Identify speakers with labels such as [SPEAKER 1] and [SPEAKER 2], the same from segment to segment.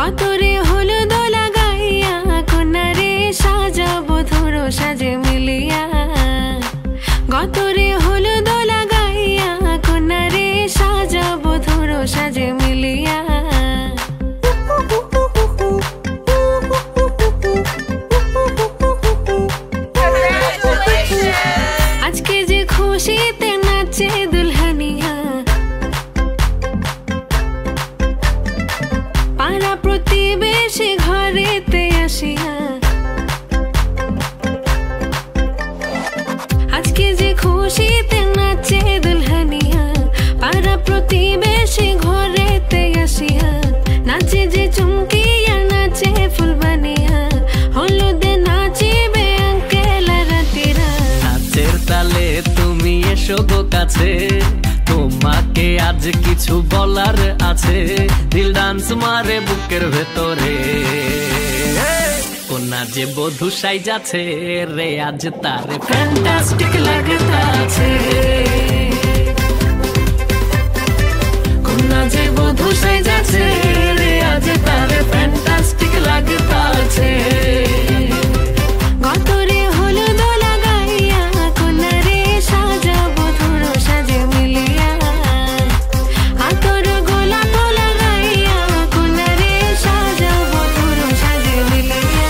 [SPEAKER 1] গতরে হলুদ লাগাইয়া কন্যারে সাজাবো ধরো সাজে মিলিয়া। গতরে হলুদ লাগাইয়া কন্যারে সাজাবো ধরো সাজে মিলিয়া। আজকে যে খুশিতে নাচে দুলহানিয়া, পাড়া প্রতিবেশী ঘরেতে আসিয়া। আজকে যে খুশিতে নাচে দুলহানিয়া, পাড়া প্রতিবেশী ঘরেতে আসিয়া। নাচে যে চুমকিয়া নাচে ফুলবানিয়া, হলুদে নাচিবে আঙ্কেল রাতিরা।
[SPEAKER 2] নাচের তালে তুমি এসো গো কাছে, তোমাকে আজ কিছু বলার আছে। দিল ডান্স মারে বুকের ভেতরে, কোনা যে বধূ সাইজাছে রে আজ তারে ফ্যান্টাস্টিক লাগতাছে। কোনা যে বধূ সাইজাছে রে আজ তারে ফ্যান্টাস্টিক লাগতাছে।
[SPEAKER 1] গতরে হলুদ লাগাইয়া কন্যারে সাজাবো ধরো সাজে মিলিয়া। আতর গোলাপ লাগাইয়া কন্যারে সাজাবো ধরো সাজে মিলিয়া।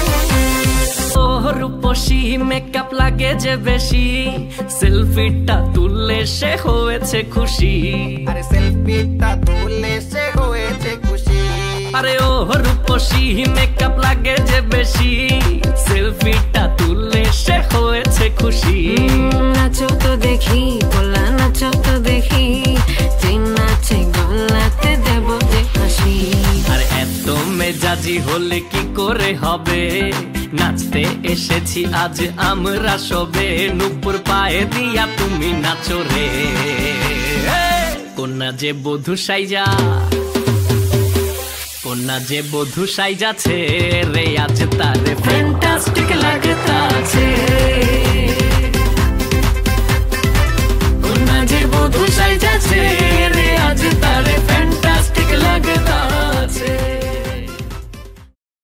[SPEAKER 2] ও রূপসী মেকআপ লাগে যে বেশি, সেলফিটা তুললে সে হয়েছে খুশি।
[SPEAKER 3] আরে সেলফিটা তুললে সে হয়েছে খুশি।
[SPEAKER 2] আরে ও রূপসী মেকআপ লাগে যে বেশি, সেলফিটা তুললে সে হয়েছে খুশি।
[SPEAKER 1] নাচো তো দেখি বলা নাচো তো দেখি, যে নাচে গলাতে দেব যে হাসি।
[SPEAKER 2] আর এত মেজাজি হলে কি করে হবে, নাচতে এসেছি আজ আমরা সবে। নুপুর পায়ে দিয়া তুমি নাচো রে, কোনা যে বধূ সাইজা, কোনা যে বধূ সাইজাছে রে আজ তারে